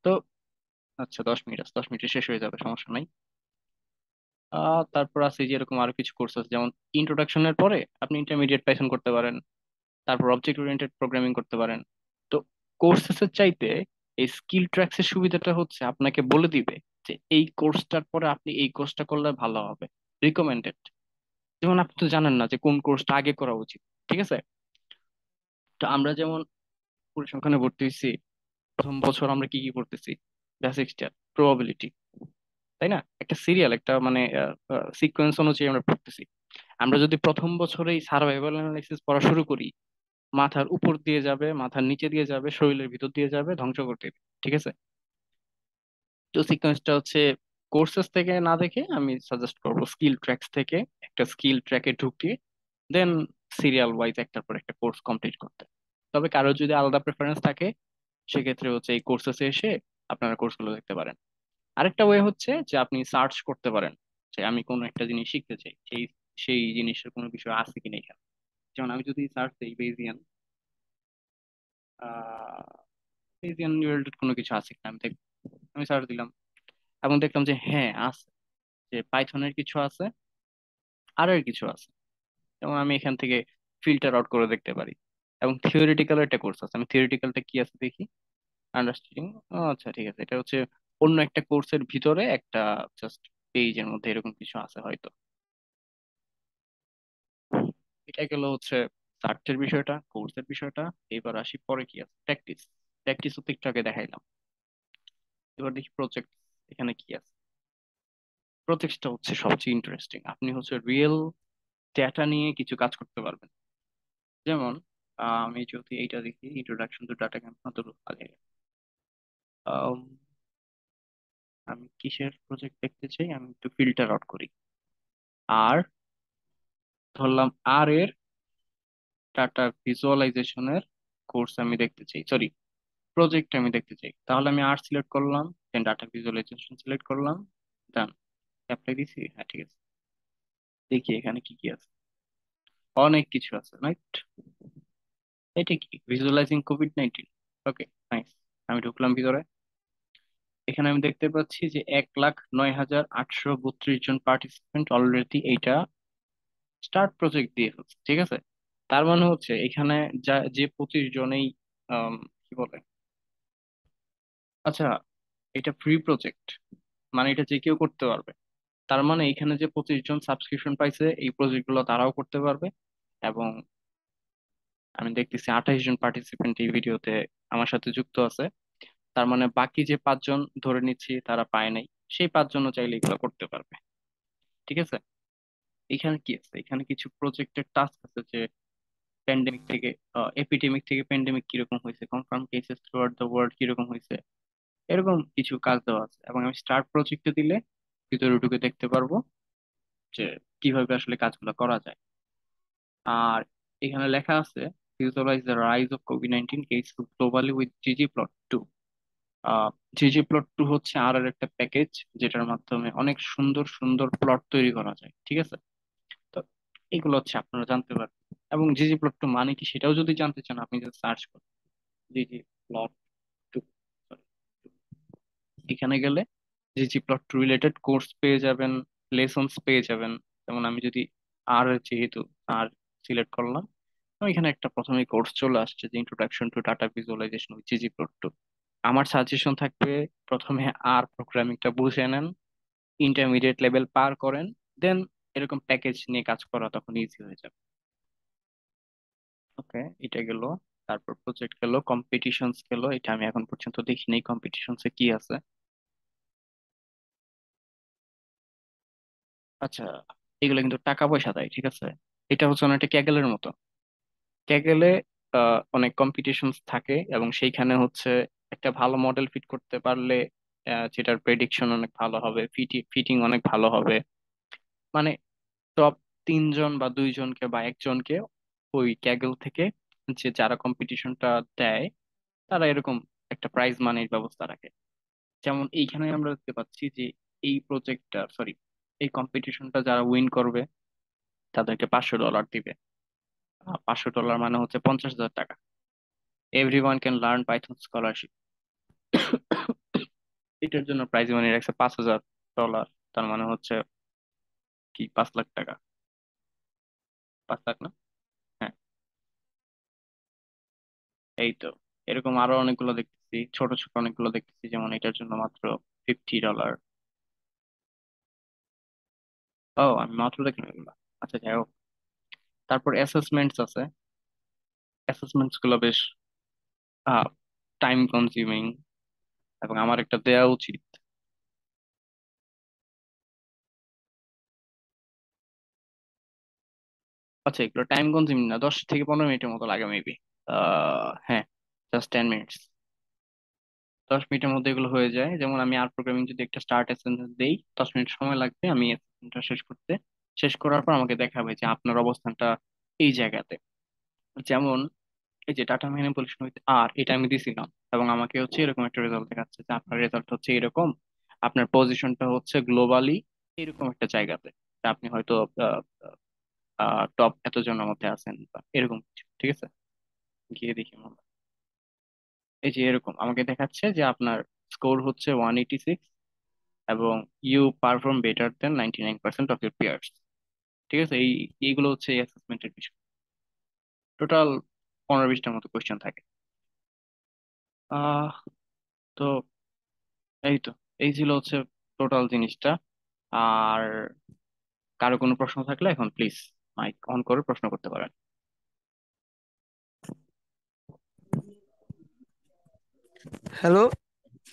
Speaker 1: তো আচ্ছা, 10 মিনিট আছে, 10 মিনিটে শেষ হয়ে যাবে, সমস্যা নাই। তারপর আছে যে এরকম আরো কিছু কোর্স আছে, যেমন ইন্ট্রোডাকশনের পরে আপনি ইন্টারমিডিয়েট পাইথন করতে পারেন, তারপর অবজেক্ট ওরিয়েন্টেড প্রোগ্রামিং করতে পারেন। তো কোর্সেসের চাইতে এই স্কিল ট্র্যাক্সের সুবিধাটা হচ্ছে আপনাকে বলে দিবে যে এই কোর্সটার পরে আপনি এই কোর্সটা করলে ভালো হবে, রিকমেন্ডেড। যেমন আপনি তো জানেন না যে কোন কোর্সটা আগে করা উচিত, ঠিক আছে? তো আমরা যেমন পরিসংখ্যানে ভর্তি হয়েছি, প্রথম বছর আমরা কি কি পড়তেছি? বেসিক স্ট্যাট, প্রবাবিলিটি, তাই না? একটা সিরিয়াল, একটা মানে সিকোয়েন্স অনুযায়ী আমরা পড়তেছি। আমরা যদি প্রথম বছরেই সার্ভাইভাল অ্যানালাইসিস পড়া শুরু করি, মাথার উপর দিয়ে যাবে, মাথার নিচে দিয়ে যাবে, শরীরের ভিতর দিয়ে যাবে, ধ্বংস করতে দিবে, ঠিক আছে? তো সিকোয়েন্সটা হচ্ছে কোর্সেস থেকে না দেখে আমি সাজেস্ট করবো স্কিল ট্র্যাক্স থেকে একটা স্কিল ট্র্যাকে ঢুকিয়ে দেন সিরিয়াল ওয়াইজ একটার পর একটা কোর্স কমপ্লিট করতে। তবে কারো যদি আলাদা প্রেফারেন্স থাকে, সেক্ষেত্রে হচ্ছে এই কোর্সেসে এসে আপনারা কোর্সগুলো দেখতে পারেন। আরেকটা ওয়ে হচ্ছে যে আপনি সার্চ করতে পারেন যে আমি কোনো একটা জিনিস শিখতে চাই, সেই সেই জিনিসের কোনো বিষয় আছে কিনা এখানে। যেমন আমি যদি সার্চ দিই বেজিয়ান, বেজিয়ান রিলেটেড কোনো কিছু আছে কিনা আমি দেখবো। আমি সার্চ দিলাম এবং দেখলাম যে হ্যাঁ আছে, যে পাইথনের কিছু আছে, আর এর কিছু আছে। যেমন আমি এখান থেকে ফিল্টার আউট করে দেখতে পারি। এবং থিওরিটিক্যাল একটা কোর্স আছে, আমি থিওরিটিক্যালটা কি আছে দেখি। আন্ডারস্ট্যান্ডিং, আচ্ছা ঠিক আছে, এটা হচ্ছে অন্য একটা কোর্সের ভিতরে একটা জাস্ট পেজের মধ্যে এরকম কিছু আছে হয়তো। এটা গেল হচ্ছে সার্চের বিষয়টা, কোর্সের বিষয়টা। এবার আসি পরে কি আছে, প্র্যাকটিস। প্র্যাকটিস তো একটু আগে দেখাইলাম। এবার দেখি প্রজেক্ট, এখানে কি আছে। প্রজেক্টটা হচ্ছে সবচেয়ে ইন্টারেস্টিং। আপনি হচ্ছে রিয়েল ডেটা নিয়ে কিছু কাজ করতে পারবেন। যেমন আমি যদি এইটা দেখি, ইন্ট্রোডাকশন টু ডাটা কেমন তো আগে, আম, আমি কিসের প্রজেক্ট দেখতে চাই, আমি একটু ফিল্টার আউট করি। আর ধরলাম আর এর ডাটা ভিজুয়ালাইজেশনের কোর্স আমি দেখতে চাই, সরি, প্রজেক্ট আমি দেখতে চাই। তাহলে আমি আর সিলেক্ট করলাম, দেন ডাটা ভিজুয়ালাইজেশন সিলেক্ট করলাম, ডান, অ্যাপ্লাই দিছি, হ্যাঁ ঠিক আছে। দেখি এখানে কি কি আছে, অনেক কিছু আছে, রাইট? এটা কি, ভিজুয়ালাইজিং কোভিড-19। ওকে, নাইস। আমি ঢুকলাম ভিতরে। এখানে আমি দেখতে পাচ্ছি যে 1,09,832 জন পার্টিসিপেন্ট অলরেডি এইটা স্টার্ট প্রজেক্ট দিয়ে ফেলছে, ঠিক আছে? তার মানে হচ্ছে এখানে যা যে 25 জনেই কি বলে, আচ্ছা, এটা ফ্রি প্রজেক্ট, মানে এটা যে কেউ করতে পারবে। তার মানে এখানে যে 25 জন সাবস্ক্রিপশন পাইছে এই প্রজেক্ট গুলো তারাও করতে পারবে। এবং আমি দেখতেছি 28 জন পার্টিসিপেন্ট এই ভিডিওতে আমার সাথে যুক্ত আছে। তার মানে বাকি যে 5 জন ধরে নিচ্ছি তারা পায় নাই, সেই 5 জনও চাইলে এগুলো করতে পারবে, ঠিক আছে? এখানে কি আছে, এখানে কিছু প্রজেক্টের টাস্ক আছে, যে প্যান্ডেমিক থেকে এপিডেমিক থেকে প্যান্ডেমিক কিরকম হয়েছে, confirm cases through out the world কিরকম হয়েছে, এরকম কিছু কাজ দেওয়া আছে। এবং আমি স্টার্ট প্রজেক্টে দিলে ভিতরে ঢুকে দেখতে পারবো যে কিভাবে আসলে কাজগুলো করা যায়। আর এখানে লেখা আছে, ভিজুয়ালাইজ দ্য রাইজ অফ কোভিড-19 case globally with ggplot2। ggplot2 হচ্ছে আর এর একটা প্যাকেজ, যেটার মাধ্যমে অনেক সুন্দর সুন্দর প্লট তৈরি করা যায়, ঠিক আছে? তো এগুলো হচ্ছে আপনারা জানতে পারবেন। এবং ggplot2 মানে কি সেটাও যদি জানতে চান, আপনি যদি সার্চ করেন ggplot2, এখানে গেলে ggplot2 রিলেটেড কোর্স পেয়ে যাবেন, লেসনস পেয়ে যাবেন। যেমন আমি যদি আর যেহেতু আর সিলেক্ট করলাম। তো এখানে একটা প্রথমে কোর্স চলে আসছে যে introduction to data visualisation with ggplot2। আমার সাজেশন থাকবে প্রথমে আর প্রোগ্রামিংটা বুঝে নেন, ইন্টারমিডিয়েট লেভেল পার করেন, দেন এরকম প্যাকেজ নিয়ে কাজ করা তখন ইজি হয়ে যাবে। ওকে, এটা গেল। তারপর প্রজেক্ট গেল, কম্পিটিশনস গেল, এটা আমি এখন পর্যন্ত দেখিনি কম্পিটিশনসে কি আছে। আচ্ছা, এগুলো কিন্তু টাকা পয়সা দেয়, ঠিক আছে। এটা হচ্ছে অনেকটা ক্যাগেলের মতো। ক্যাগেলে অনেক কম্পিটিশনস থাকে এবং সেইখানে হচ্ছে একটা ভালো মডেল ফিট করতে পারলে যেটার প্রেডিকশন অনেক ভালো হবে, ফিটিং অনেক ভালো হবে। মানে টপ 3 জন বা 2 জনকে বা একজনকে ওই ক্যাগেল থেকে, যে যারা কম্পিটিশনটা দেয়, তারা এরকম একটা প্রাইজ মানির ব্যবস্থা রাখে। যেমন এইখানে আমরা দেখতে পাচ্ছি যে এই প্রজেক্টটা, সরি, এই কম্পিটিশনটা যারা উইন করবে তাদেরকে $500 দিবে। $500 মানে হচ্ছে 50,000 টাকা। Every one can learn Python scholarship. এটার জন্য প্রাইজ মানি রাখছে $5,000। তার মানে হচ্ছে কি, 5 লাখ টাকা। 5 লাখ না? হ্যাঁ, এই তো। এরকম আরো অনেকগুলো দেখতেছি, ছোট ছোট অনেকগুলো দেখতেছি, যেমন এটার জন্য মাত্র $50। ও, আমি মাত্র দেখিনি এগুলো। আচ্ছা, যাই হোক। তারপর অ্যাসেসমেন্টস আছে। অ্যাসেসমেন্টস গুলো বেশ টাইম কনজিউমিং, এবং আমার একটা দেয়া উচিত। আচ্ছা, এগুলো টাইম কনজিউমিং না, 10 থেকে 15 মিনিটের মতো লাগে মেবি। হ্যাঁ, জাস্ট 10 মিনিটস। 10 মিনিটের মধ্যে এগুলো হয়ে যায়। যেমন আমি আর প্রোগ্রামিং যদি একটা স্টার্ট অ্যাসাইনমেন্ট দেই, 10 মিনিট সময় লাগবে আমি অ্যাসাইনমেন্টটা শেষ করতে। শেষ করার পর আমাকে দেখাবে যে আপনার অবস্থানটা এই জায়গাতে। যেমন এই যে টাটা ম্যানিপুলেশন উইথ আর, এটা আমি দিছিলাম এবং আমাকে হচ্ছে এরকম একটা রেজাল্ট দেখাচ্ছে যে আপনার রেজাল্ট হচ্ছে এরকম, আপনার পজিশনটা হচ্ছে গ্লোবালি এরকম একটা জায়গাতে, তা আপনি হয়তো টপ এতজনের মধ্যে আছেন বা এরকম কিছু, ঠিক আছে। গিয়ে দেখি আমরা, এই যে এরকম আমাকে দেখাচ্ছে যে আপনার স্কোর হচ্ছে 186, এবং you perform better than 99% of your peers. ঠিক আছে, এইগুলো হচ্ছে এই অ্যাসেসমেন্টের বিষয়। টোটাল 15-20টার মতো কোয়েশ্চেন থাকে। আহ তো এই তো, এই ছিল হচ্ছে টোটাল জিনিসটা। আর কারো কোনো প্রশ্ন থাকলে এখন প্লিজ মাইক অন করে প্রশ্ন করতে পারেন।
Speaker 3: হ্যালো।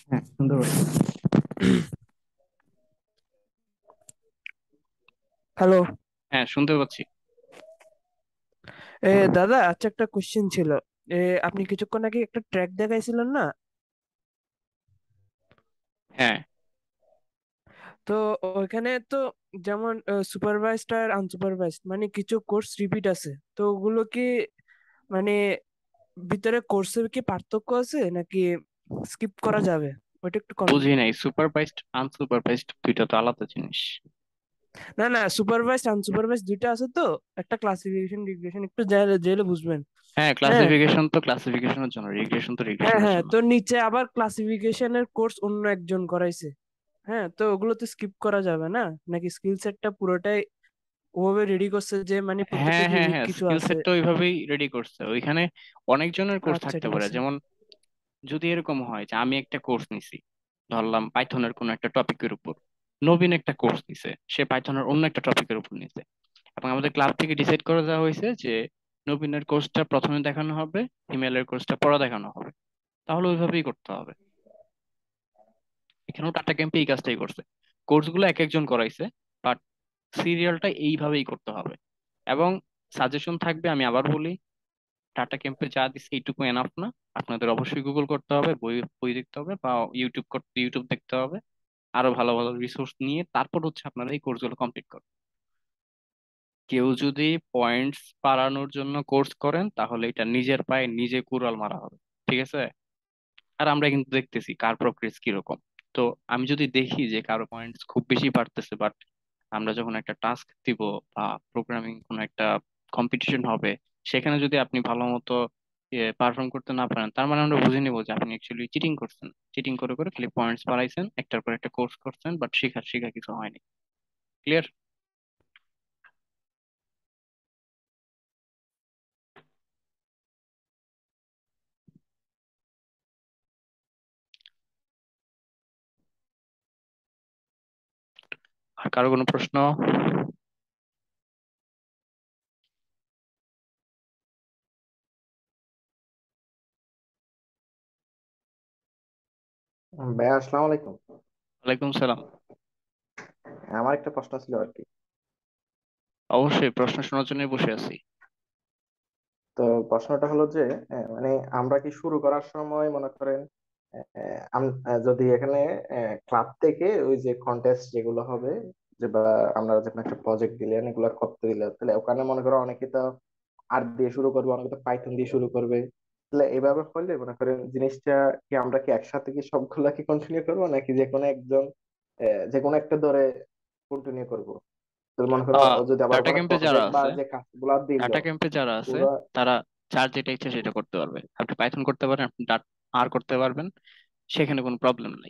Speaker 1: হ্যাঁ, শুনতে পাচ্ছি।
Speaker 3: হ্যালো।
Speaker 1: হ্যাঁ, শুনতে পাচ্ছি।
Speaker 3: দাদা, আচ্ছা, একটা কোশ্চেন ছিল। আপনি কিছুক্ষণ আগে একটা ট্র্যাক দেখাইছিলেন না?
Speaker 1: হ্যাঁ,
Speaker 3: তো ওইখানে তো যেমন সুপারভাইজড আর আনসুপারভাইজড মানে কিছু কোর্স রিপিট আছে, তো ওগুলো কি মানে ভিতরে কোর্সের কি পার্থক্য আছে নাকি স্কিপ করা যাবে? ওইটা একটু
Speaker 1: বুঝি নাই, সুপারভাইজড আনসুপারভাইজড দুইটা তো আলাদা জিনিস।
Speaker 3: না না, সুপারভাইজড আনসুপারভাইজড দুইটা আছে তো। একটা ক্লাসিফিকেশন রিগ্রেশন, একটু জেলে জেলে বুঝবেন।
Speaker 1: হ্যাঁ,
Speaker 3: হ্যাঁ
Speaker 1: ক্লাসিফিকেশন তো ক্লাসিফিকেশনের জন্য, রিগ্রেশন তো
Speaker 3: হ্যাঁ
Speaker 1: রিগ্রেশনের
Speaker 3: হ্যাঁ,
Speaker 1: জন্য।
Speaker 3: তো নিচে আবার ক্লাসিফিকেশনের কোর্স অন্য একজন করাইছে। হ্যাঁ, তো ওগুলো তো স্কিপ করা যাবে না? নাকি স্কিল সেটটা পুরোটাই ওভাবে রেডি করছে যে মানে
Speaker 1: হ্যাঁ,
Speaker 3: প্রত্যেকটা
Speaker 1: হ্যাঁ,
Speaker 3: ইউনিক
Speaker 1: হ্যাঁ,
Speaker 3: কিছু
Speaker 1: স্কিল
Speaker 3: আছে?
Speaker 1: সেটটা ওইভাবেই রেডি করছে। ওইখানে অনেকজনের কোর্স
Speaker 3: আচ্ছা,
Speaker 1: থাকতে
Speaker 3: ঠিক
Speaker 1: পারে।
Speaker 3: আছে।
Speaker 1: যেমন যদি এরকম হয় যে আমি একটা কোর্স নিছি, ধরলাম পাইথনের কোনো একটা টপিকের উপর, নবীন একটা কোর্স নিছে, সে পাইথনের অন্য একটা টপিকের উপর নিছে, এবং আমাদের ক্লাস থেকে ডিসাইড করে দেওয়া হয়েছে যে নবীনের কোর্সটা প্রথমে দেখানো হবে, হিমেলের কোর্সটা পরে দেখানো হবে। তাহলে ওইভাবেই করতে হবে। এখানেও টাটা ক্যাম্পে এই কাজটাই করছে। কোর্সগুলো এক একজন করাইছে, বাট সিরিয়ালটা এইভাবেই করতে হবে। এবং সাজেশন থাকবে, আমি আবার বলি, টাটা ক্যাম্পে যা দিচ্ছে এইটুকু এনাফ না। আপনাদের অবশ্যই গুগল করতে হবে, বই বই দেখতে হবে, বা ইউটিউব দেখতে হবে। আরো ভালো ভালো রিসোর্স নিয়ে তারপর হচ্ছে আপনারা এই কোর্সগুলো কমপ্লিট করবেন। কেউ যদি পয়েন্টস বাড়ানোর জন্য কোর্স করেন, তাহলে এটা নিজের পায়ে নিজে কুড়াল মারা হবে, ঠিক আছে। আর আমরা কিন্তু দেখতেছি কার প্রোগ্রেস কিরকম। তো আমি যদি দেখি যে কারো পয়েন্টস খুব বেশি বাড়তেছে, বাট আমরা যখন একটা টাস্ক দিব বা প্রোগ্রামিং কোনো একটা কম্পিটিশন হবে, সেখানে যদি আপনি ভালো মতো পারফর্ম করতে না পারেন, তার মানে আমরা বুঝে নিব যে আপনি অ্যাকচুয়ালি চিটিং করছেন। চিটিং করে করে খালি পয়েন্টস বাড়াইছেন, একটার পর একটা কোর্স করছেন, বাট শেখা শেখা কিছু হয়নি। ক্লিয়ার? আর কারো কোনো প্রশ্ন?
Speaker 4: ভাইয়া আসসালামু আলাইকুম।
Speaker 1: ওয়ালাইকুম সালাম।
Speaker 4: আমার একটা প্রশ্ন ছিল আর কি।
Speaker 1: অবশ্যই, প্রশ্ন শোনার জন্যই বসে আছি।
Speaker 4: তো প্রশ্নটা হলো যে মানে আমরা কি শুরু করার সময় মনে করেন যদি এখানে ক্লাব থেকে ওই যে কন্টেস্ট যেগুলো হবে, যে বা আমরা যখন একটা প্রজেক্ট দিলেন এগুলো করতে দিলে, তাহলে ওখানে মনে করো অনেকে তো আর দিয়ে শুরু করবে, অনেকে তো পাইথন দিয়ে শুরু করবে। তাহলে এভাবে হলে মনে করেন জিনিসটা কি আমরা কি একসাথে কি সবগুলা কি কন্টিনিউ করবো, নাকি যে কোনো একজন যে কোনো একটা ধরে কন্টিনিউ করবো? তো মনে করো ও যদি আবার
Speaker 1: ডাটা
Speaker 4: ওখানে
Speaker 1: ক্যাম্পে যারা
Speaker 4: প্রজেক্ট বা
Speaker 1: আছে
Speaker 4: যে কাজগুলা দিল
Speaker 1: ডাটা ক্যাম্পে যারা আছে
Speaker 4: পুরো।
Speaker 1: তারা যার যেটা ইচ্ছা সেটা করতে পারবে। আপনি পাইথন করতে পারেন, আপনি আর করতে পারবেন, সেখানে কোনো প্রবলেম নাই।